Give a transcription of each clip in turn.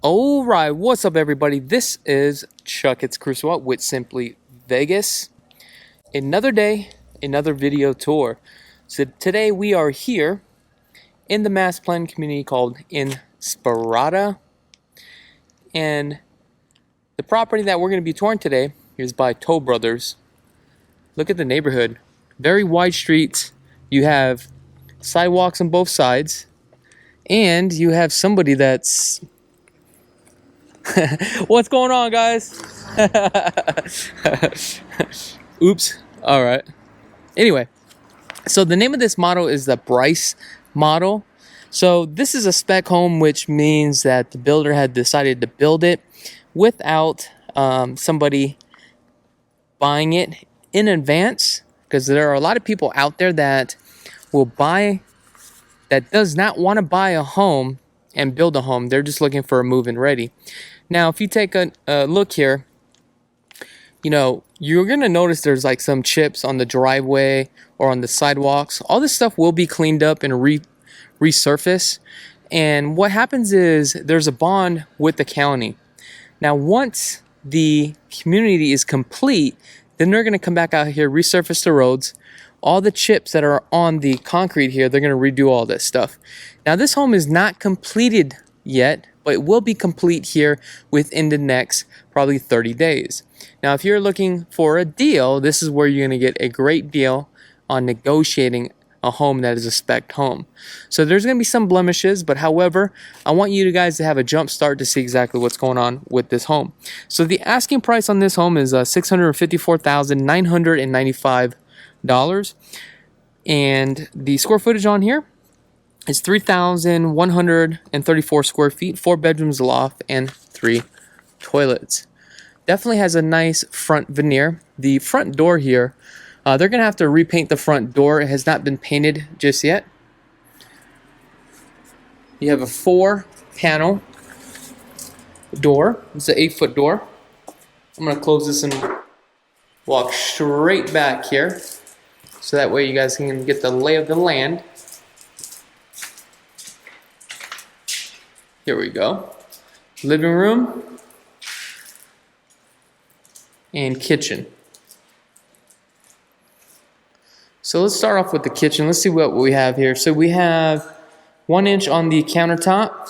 Alright, what's up everybody? This is Chakits Krulsawat with Simply Vegas. Another day, another video tour. So today we are here in the mass plan community called Inspirada. And the property that we're going to be touring today is by Toll Brothers. Look at the neighborhood. Very wide streets. You have sidewalks on both sides. And you have somebody that's... What's going on, guys? Oops. All right. Anyway, so the name of this model is the Bryce model. So this is a spec home, which means that the builder had decided to build it without somebody buying it in advance, because there are a lot of people out there that does not want to buy a home and build a home. They're just looking for a move-in ready. Now, if you take a look here, you know, you're going to notice there's like some chips on the driveway or on the sidewalks. All this stuff will be cleaned up and resurfaced. And what happens is there's a bond with the county. Now, once the community is complete, then they're going to come back out here, resurface the roads. All the chips that are on the concrete here, they're going to redo all this stuff. Now, this home is not completed yet, but it will be complete here within the next probably 30 days. Now, if you're looking for a deal, this is where you're going to get a great deal on negotiating a home that is a spec home. So there's going to be some blemishes, but however, I want you guys to have a jump start to see exactly what's going on with this home. So the asking price on this home is $654,995. And the square footage on here is 3,134 square feet, 4 bedrooms, a loft, and 3 toilets. Definitely has a nice front veneer. The front door here, they're going to have to repaint the front door. It has not been painted just yet. You have a 4-panel door. It's an 8-foot door. I'm going to close this and walk straight back here, so that way you guys can get the lay of the land. Here we go. Living room and kitchen. So let's start off with the kitchen. Let's see what we have here. So we have 1 inch on the countertop.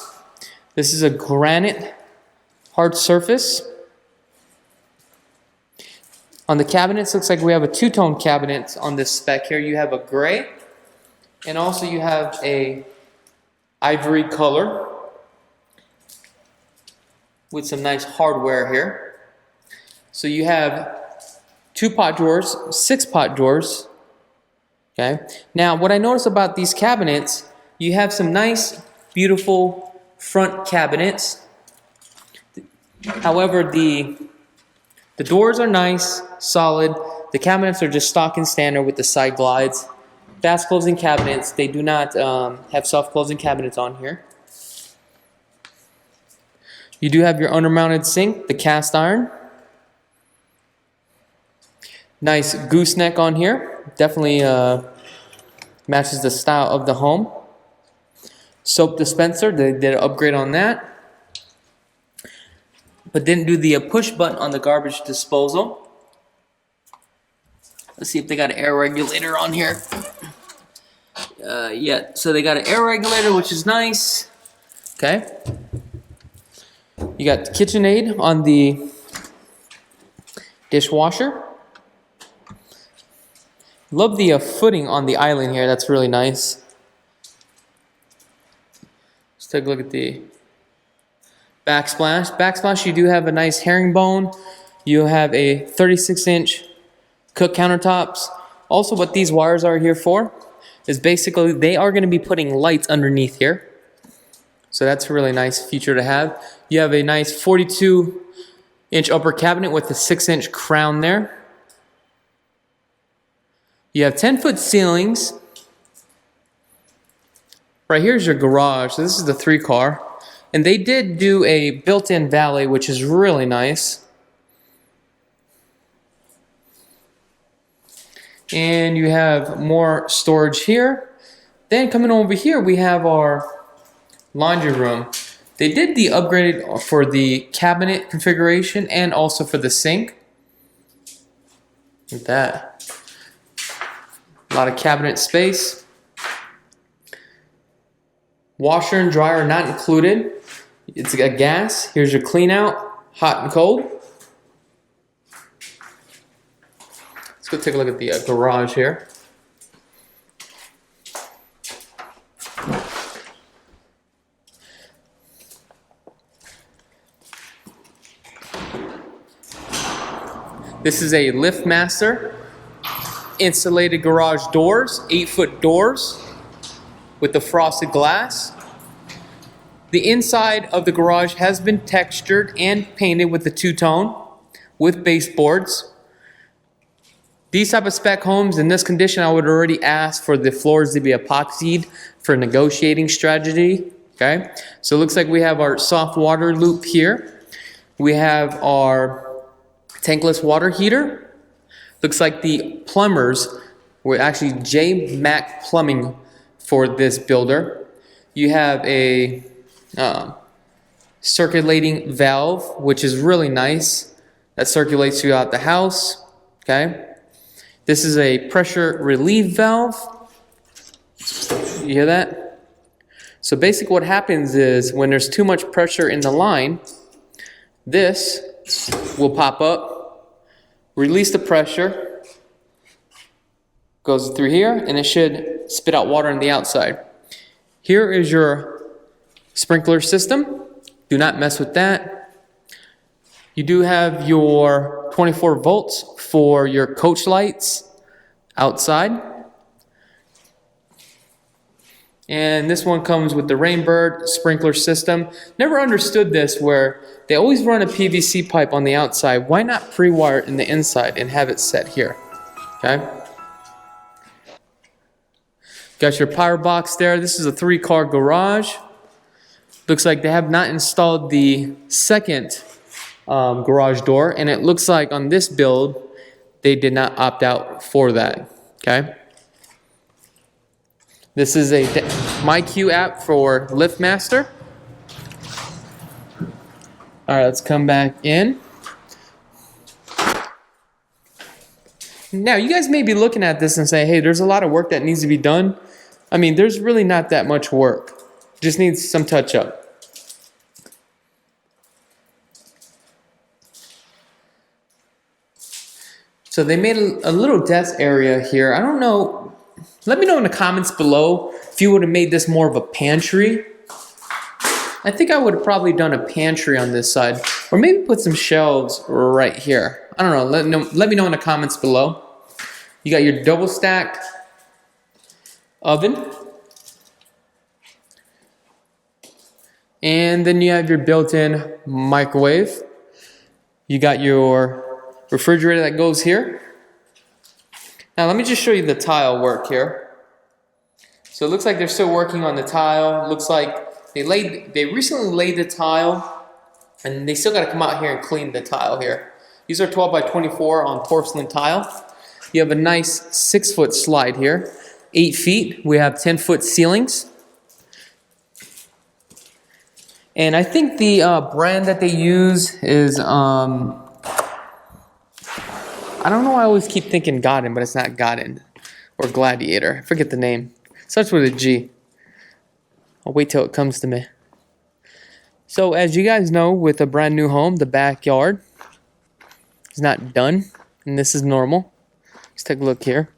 This is a granite hard surface. On the cabinets, looks like we have a 2-tone cabinet on this spec here. You have a gray, and also you have a ivory color with some nice hardware here. So you have 2 pot drawers, 6 pot drawers. Okay. Now, what I notice about these cabinets, you have some nice, beautiful front cabinets. However, the doors are nice, solid. The cabinets are just stock and standard with the side glides. Fast closing cabinets. They do not have soft closing cabinets on here. You do have your undermounted sink, the cast iron. Nice gooseneck on here. Definitely matches the style of the home. Soap dispenser. They did an upgrade on that, but didn't do the push button on the garbage disposal. Let's see if they got an air regulator on here. Yeah, so they got an air regulator, which is nice. Okay. You got the KitchenAid on the dishwasher. Love the footing on the island here. That's really nice. Let's take a look at the backsplash. Backsplash, you do have a nice herringbone. You have a 36-inch cook countertops. Also, what these wires are here for is basically they are going to be putting lights underneath here. So that's a really nice feature to have. You have a nice 42-inch upper cabinet with a 6-inch crown there. You have 10-foot ceilings. Right here's your garage. So this is the 3-car. And they did do a built-in valet, which is really nice. And you have more storage here. Then coming over here, we have our laundry room. They did the upgrade for the cabinet configuration and also for the sink. Look at that. A lot of cabinet space. Washer and dryer not included. It's a gas. Here's your clean out, hot and cold. Let's go take a look at the garage here. This is a LiftMaster, insulated garage doors, 8-foot doors with the frosted glass. The inside of the garage has been textured and painted with the two-tone with baseboards. These type of spec homes in this condition, I would already ask for the floors to be epoxied for negotiating strategy. Okay, so it looks like we have our soft water loop here. We have our tankless water heater. Looks like the plumbers were actually J Mac Plumbing for this builder. You have a circulating valve, which is really nice. That circulates throughout the house. Okay. This is a pressure relief valve. You hear that? So basically what happens is when there's too much pressure in the line, this will pop up, release the pressure, goes through here, and it should spit out water on the outside. Here is your sprinkler system. Do not mess with that. You do have your 24 volts for your coach lights outside. And this one comes with the Rainbird sprinkler system. Never understood this, where they always run a PVC pipe on the outside. Why not pre-wire it in the inside and have it set here? Okay. Got your power box there. This is a 3-car garage. Looks like they have not installed the second garage door, and it looks like on this build they did not opt out for that. Okay. This is a MyQ app for LiftMaster. All right, let's come back in. Now, you guys may be looking at this and say, hey, there's a lot of work that needs to be done. I mean, there's really not that much work. Just needs some touch up. So they made a little desk area here. I don't know. Let me know in the comments below if you would have made this more of a pantry. I think I would have probably done a pantry on this side. Or maybe put some shelves right here. I don't know. Let me know in the comments below. You got your double stack oven. And then you have your built-in microwave. You got your refrigerator that goes here. Now let me just show you the tile work here. So it looks like they're still working on the tile. Looks like they recently laid the tile, and they still got to come out here and clean the tile here. These are 12 by 24 on porcelain tile. You have a nice 6-foot slide here. 8 feet. We have 10-foot ceilings. And I think the brand that they use is I don't know, I always keep thinking Godin, but it's not Godin. Or Gladiator. I forget the name. It starts with a G. I'll wait till it comes to me. So as you guys know, with a brand new home, the backyard is not done. And this is normal. Let's take a look here.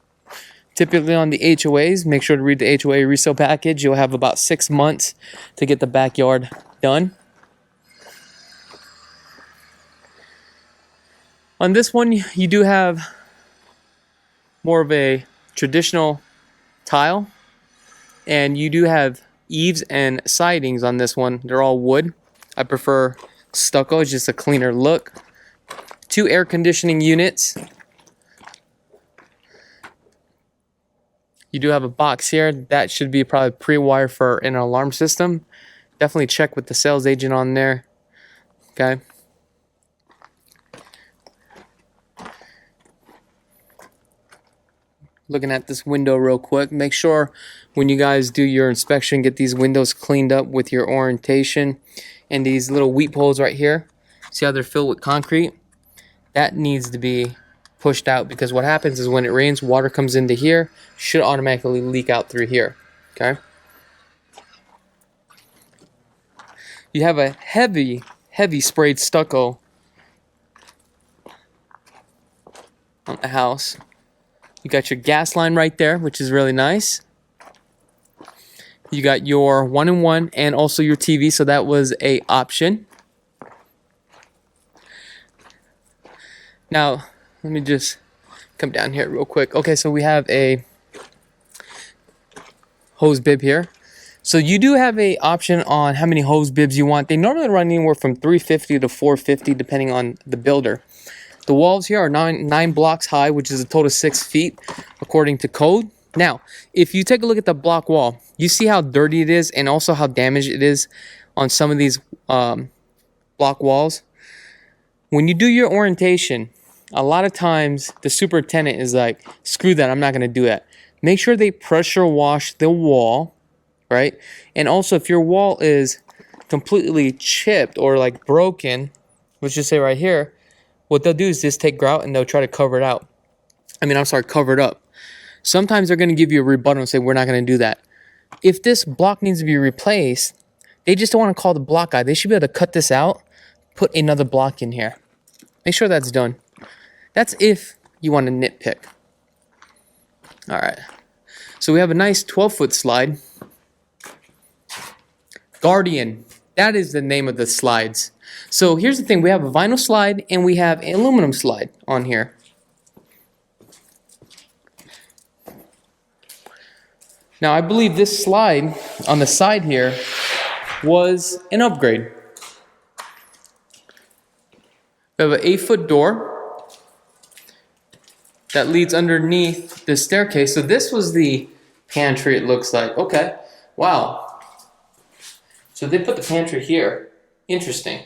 Typically on the HOAs, make sure to read the HOA resale package. You'll have about 6 months to get the backyard done. On this one, you do have more of a traditional tile, and you do have eaves and sidings on this one. They're all wood. I prefer stucco, it's just a cleaner look. 2 air conditioning units. You do have a box here. That should be probably pre-wired for an alarm system. Definitely check with the sales agent on there. Okay. Looking at this window real quick. Make sure when you guys do your inspection, get these windows cleaned up with your orientation, and these little weep holes right here, see how they're filled with concrete? That needs to be pushed out, because what happens is when it rains, water comes into here, should automatically leak out through here. Okay. You have a heavy sprayed stucco on the house. You got your gas line right there, which is really nice. You got your 1-in-1 and also your TV, so that was a option. Now, let me just come down here real quick. Okay, so we have a hose bib here. So you do have a option on how many hose bibs you want. They normally run anywhere from 350 to 450 depending on the builder. The walls here are nine blocks high, which is a total of 6 feet according to code. Now, if you take a look at the block wall, you see how dirty it is and also how damaged it is on some of these block walls. When you do your orientation, a lot of times the superintendent is like, screw that, I'm not going to do that. Make sure they pressure wash the wall, right? And also if your wall is completely chipped or like broken, let's just say right here, what they'll do is just take grout and they'll try to cover it out. Cover it up. Sometimes they're going to give you a rebuttal and say, we're not going to do that. If this block needs to be replaced, they just don't want to call the block guy. They should be able to cut this out, put another block in here. Make sure that's done. That's if you want to nitpick. All right. So we have a nice 12-foot slide. Guardian. That is the name of the slides. So here's the thing. We have a vinyl slide and we have an aluminum slide on here. Now, I believe this slide on the side here was an upgrade. We have an 8-foot door that leads underneath the staircase. So this was the pantry, it looks like. Okay, wow. So they put the pantry here. Interesting.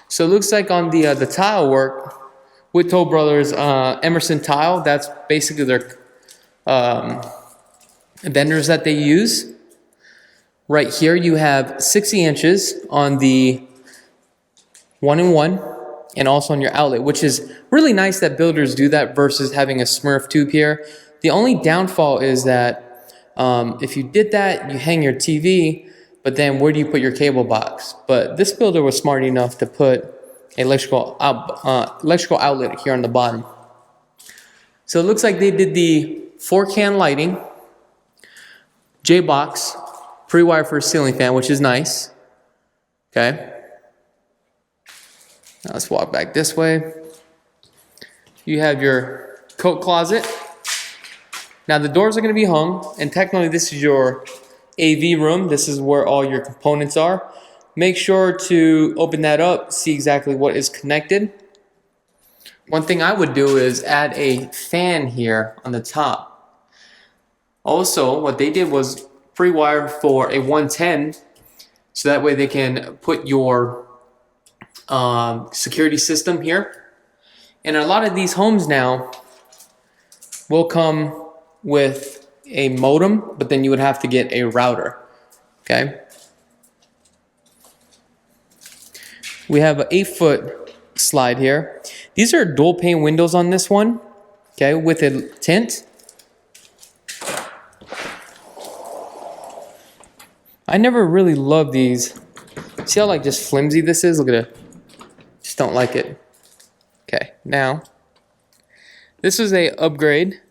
So it looks like on the tile work, with Toll Brothers Emerson tile, that's basically their vendors that they use. Right here you have 60 inches on the 1-in-1 and also on your outlet, which is really nice that builders do that versus having a Smurf tube here. The only downfall is that if you did that, you hang your TV, but then where do you put your cable box? But this builder was smart enough to put electrical outlet here on the bottom. So it looks like they did the 4-can lighting, J-box, pre-wire for a ceiling fan, which is nice. Okay. Now let's walk back this way. You have your coat closet. Now the doors are going to be hung, and technically this is your AV room. This is where all your components are. Make sure to open that up, see exactly what is connected. One thing I would do is add a fan here on the top. Also, what they did was pre-wire for a 110, so that way they can put your security system here. And a lot of these homes now will come with a modem, but then you would have to get a router. Okay. We have an 8-foot slide here. These are dual pane windows on this one, okay, with a tint. I never really loved these. See how like just flimsy this is? Look at it. Just don't like it. Okay, now this is a upgrade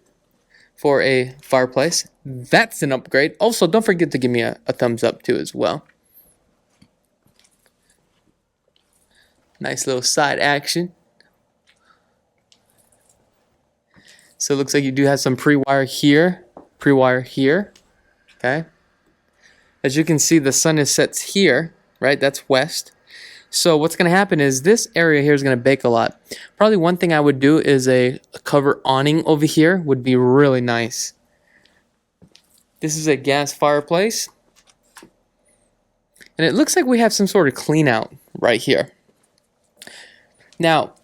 for a fireplace. That's an upgrade. Also, don't forget to give me a thumbs up too as well. Nice little side action. So it looks like you do have some pre-wire here, okay? As you can see, the sun is set here, right? That's west. So what's going to happen is this area here is going to bake a lot. Probably one thing I would do is a cover awning over here would be really nice. This is a gas fireplace. And it looks like we have some sort of clean out right here. Now,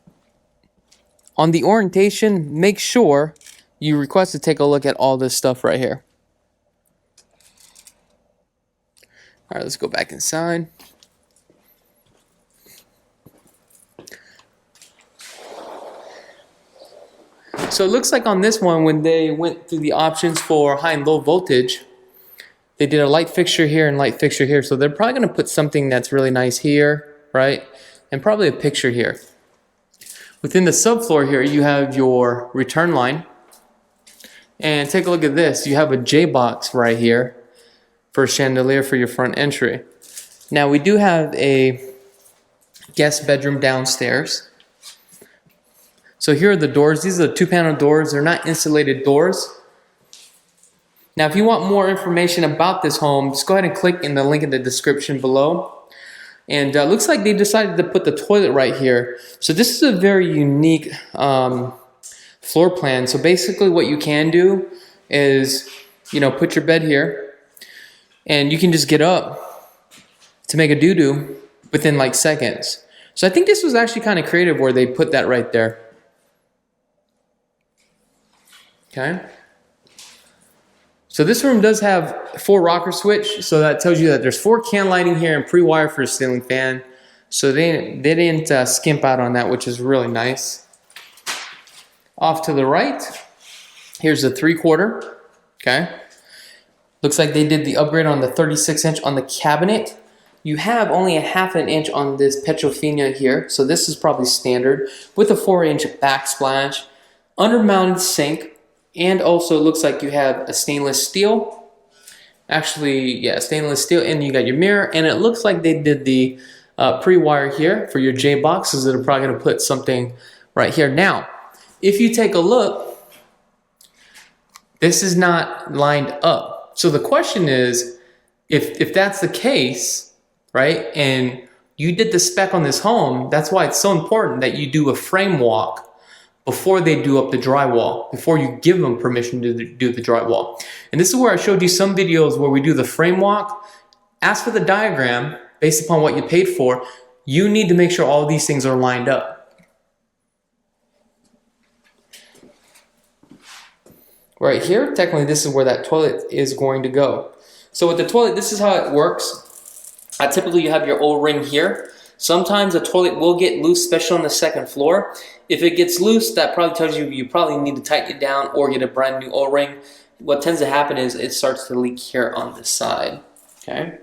On the orientation, make sure you request to take a look at all this stuff right here. All right, let's go back inside. So it looks like on this one, when they went through the options for high and low voltage, they did a light fixture here and light fixture here. So they're probably going to put something that's really nice here, right? And probably a picture here. Within the subfloor here, you have your return line. And take a look at this. You have a J-box right here for a chandelier for your front entry. Now we do have a guest bedroom downstairs. So here are the doors. These are the 2-panel doors. They're not insulated doors. Now, if you want more information about this home, just go ahead and click in the link in the description below. And it looks like they decided to put the toilet right here. So this is a very unique floor plan. So basically what you can do is, you know, put your bed here and you can just get up to make a doo-doo within like seconds. So I think this was actually kind of creative where they put that right there. Okay. So this room does have 4 rocker switch. So that tells you that there's 4 can lighting here and pre-wire for a ceiling fan. So they didn't skimp out on that, which is really nice. Off to the right, here's a 3/4. Okay. Looks like they did the upgrade on the 36-inch on the cabinet. You have only a 1/2 inch on this Pkwy here. So this is probably standard with a 4-inch backsplash, under-mounted sink. And also it looks like you have a stainless steel. Actually, yeah, stainless steel. And you got your mirror. And it looks like they did the pre-wire here for your J boxes that are probably going to put something right here. Now, if you take a look, this is not lined up. So the question is, if that's the case, right, and you did the spec on this home, that's why it's so important that you do a frame walk before they do up the drywall, before you give them permission to do the drywall. And this is where I showed you some videos where we do the frame walk. As for the diagram, based upon what you paid for, you need to make sure all these things are lined up. Right here, technically this is where that toilet is going to go. So with the toilet, this is how it works. Typically you have your O-ring here. Sometimes the toilet will get loose, especially on the 2nd floor. If it gets loose, that probably tells you you probably need to tighten it down or get a brand new O-ring. What tends to happen is it starts to leak here on the side. Okay.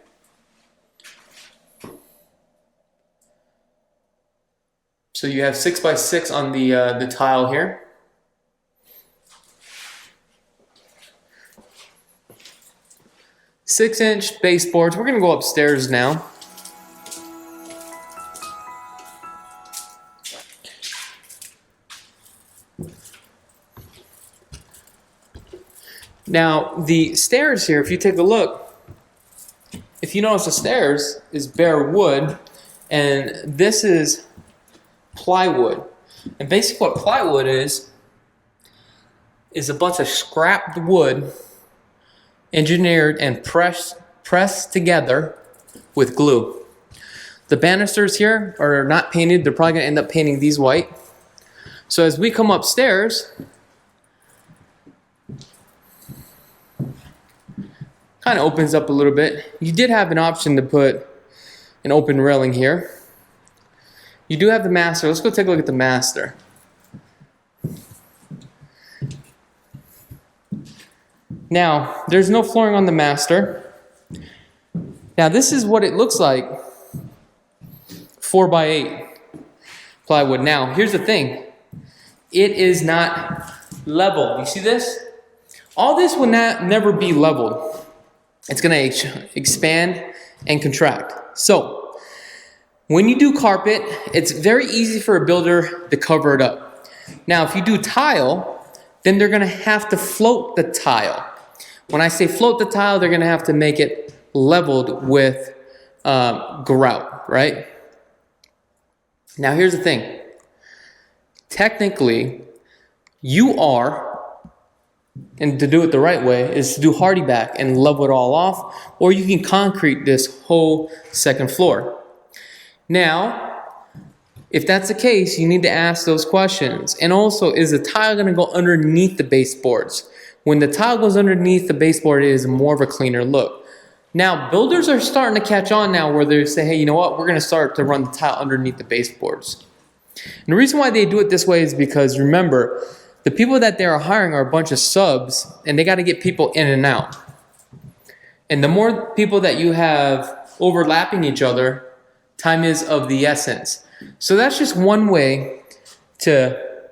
So you have 6x6 on the tile here. Six-inch baseboards. We're gonna go upstairs now. Now, the stairs here, if you take a look, if you notice the stairs is bare wood, and this is plywood. And basically what plywood is a bunch of scrapped wood engineered and pressed together with glue. The banisters here are not painted. They're probably going to end up painting these white. So as we come upstairs, kind of opens up a little bit. You did have an option to put an open railing here. You do have the master. Let's go take a look at the master. Now, there's no flooring on the master. Now, this is what it looks like. 4x8 plywood. Now, here's the thing. It is not leveled. You see this? All this will never be leveled. It's going to expand and contract. So, when you do carpet, it's very easy for a builder to cover it up. Now, if you do tile, then they're going to have to float the tile. When I say float the tile, they're going to have to make it leveled with grout, right? Now, here's the thing. Technically, you are, and to do it the right way, is to do hardy back and level it all off, or you can concrete this whole second floor. Now, If that's the case, you need to ask those questions. And also, is the tile going to go underneath the baseboards? When the tile goes underneath the baseboard, it is more of a cleaner look. Now, builders are starting to catch on now where they say, hey, you know what? We're going to start to run the tile underneath the baseboards. And the reason why they do it this way is because, remember, the people that they are hiring are a bunch of subs, and they got to get people in and out. And the more people that you have overlapping each other, time is of the essence. So that's just one way to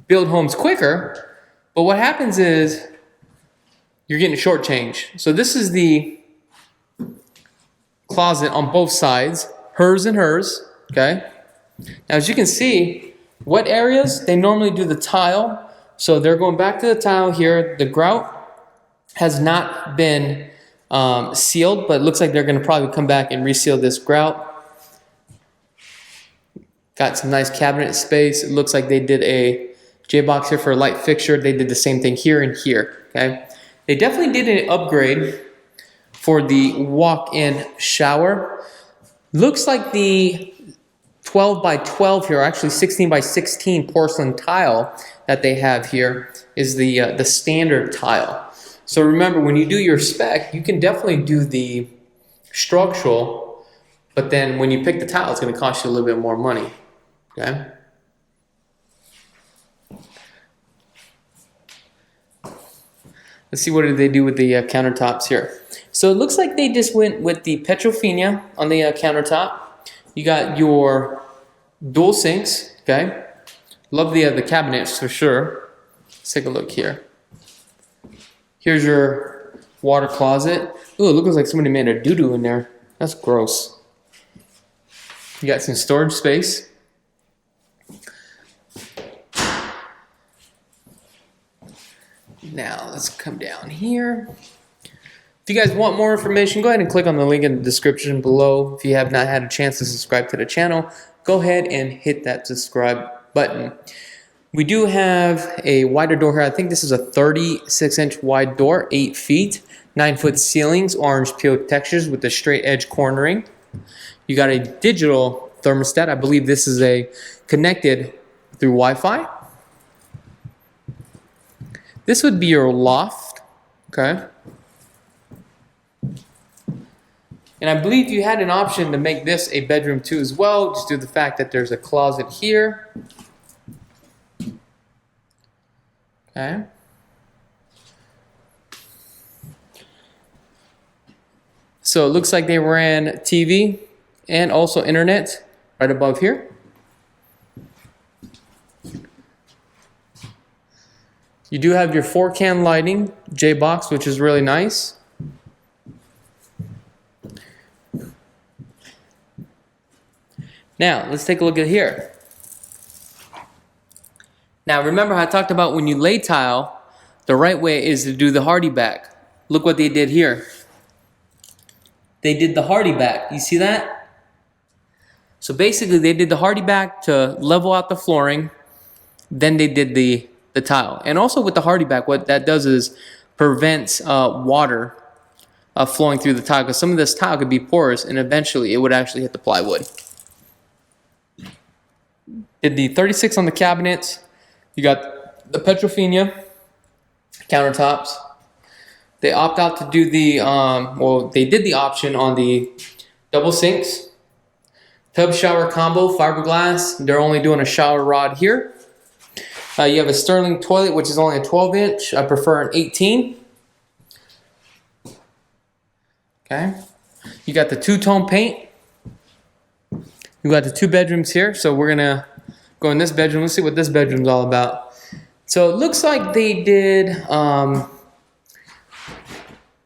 build homes quicker. But what happens is you're getting shortchanged. So this is the closet on both sides, hers and hers, okay? Now, as you can see, wet areas, they normally do the tile. So they're going back to the tile here. The grout has not been sealed, but it looks like they're going to probably come back and reseal this grout. Got some nice cabinet space. It looks like they did a J-box here for a light fixture. They did the same thing here and here, okay? They definitely did an upgrade for the walk-in shower. Looks like the 12 by 12 here, actually 16 by 16 porcelain tile that they have here is the standard tile. So remember, when you do your spec, you can definitely do the structural, but then when you pick the tile, it's going to cost you a little bit more money. Okay. Let's see, what did they do with the countertops here. So it looks like they just went with the Petrofina on the countertop. You got your dual sinks, okay? Love the cabinets for sure. Let's take a look here. Here's your water closet. Ooh, it looks like somebody made a doo-doo in there. That's gross. You got some storage space. Now, let's come down here. If you guys want more information, go ahead and click on the link in the description below. If you have not had a chance to subscribe to the channel, go ahead and hit that subscribe button. We do have a wider door here. I think this is a 36-inch wide door, 8 feet, 9-foot ceilings, orange peel textures with the straight edge cornering. You got a digital thermostat. I believe this is a connected through Wi-Fi. This would be your loft, okay? And I believe you had an option to make this a bedroom too as well, just due to the fact that there's a closet here. Okay. So it looks like they ran TV and also internet right above here. You do have your 4-can lighting, J-box, which is really nice. Now, let's take a look at here. Now, remember how I talked about when you lay tile, the right way is to do the hardy back. Look what they did here. They did the hardy back. You see that? So basically, they did the hardy back to level out the flooring. Then they did the tile. And also with the hardy back, what that does is prevents water flowing through the tile, because some of this tile could be porous and eventually it would actually hit the plywood. Did the 36 on the cabinets. You got the Petrofina countertops. They opt out to do the, well, they did the option on the double sinks. Tub shower combo, fiberglass. They're only doing a shower rod here. You have a Sterling toilet, which is only a 12-inch. I prefer an 18. Okay. You got the two-tone paint. You got the 2 bedrooms here. So we're going to go in this bedroom. Let's see what this bedroom's all about. So it looks like they did,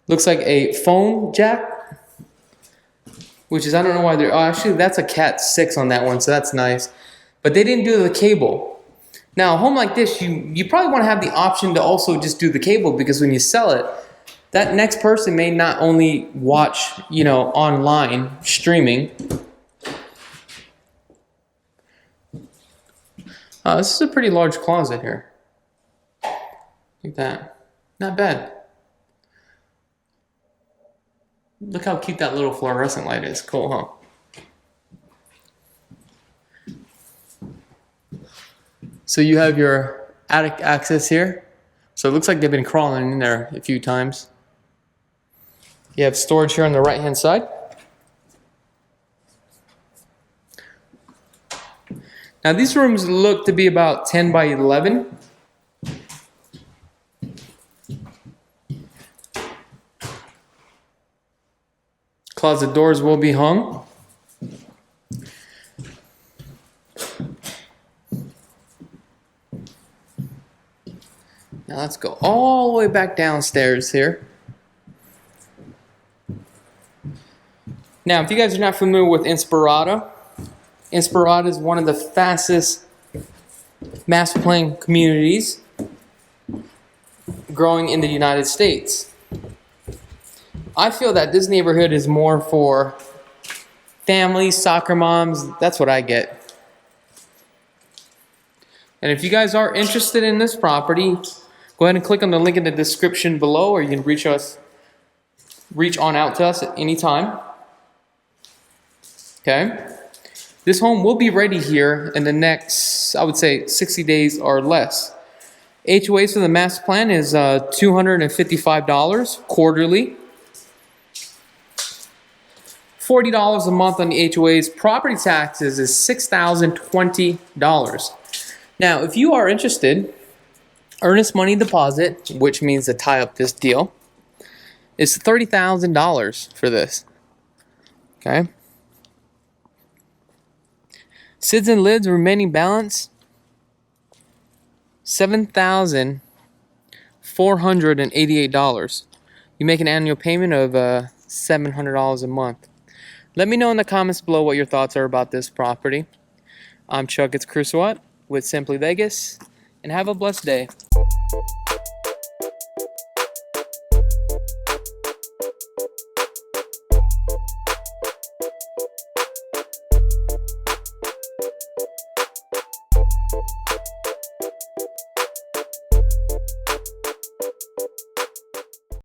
looks like a phone jack, which is, I don't know why they're, oh, actually that's a Cat 6 on that one, so that's nice. But they didn't do the cable. Now, a home like this, you probably want to have the option to also just do the cable, because when you sell it, that next person may not only watch, you know, online streaming. This is a pretty large closet here. Look at that. Not bad. Look how cute that little fluorescent light is. Cool, huh? So you have your attic access here. So it looks like they've been crawling in there a few times. You have storage here on the right hand side. Now these rooms look to be about 10 by 11. Closet doors will be hung. Now let's go all the way back downstairs here. Now, if you guys are not familiar with Inspirada, Inspirada is one of the fastest master plan communities growing in the United States. I feel that this neighborhood is more for families, soccer moms. That's what I get. And if you guys are interested in this property, go ahead and click on the link in the description below, or you can reach on out to us at any time. Okay? This home will be ready here in the next, I would say, 60 days or less. HOAs for the master plan is $255 quarterly. $40 a month on the HOAs. Property taxes is $6,020. Now, if you are interested, earnest money deposit, which means to tie up this deal, is $30,000 for this. Okay? Sids and lids remaining balance, $7,488. You make an annual payment of $700 a month. Let me know in the comments below what your thoughts are about this property. I'm Chakits Krulsawat with Simply Vegas, and have a blessed day.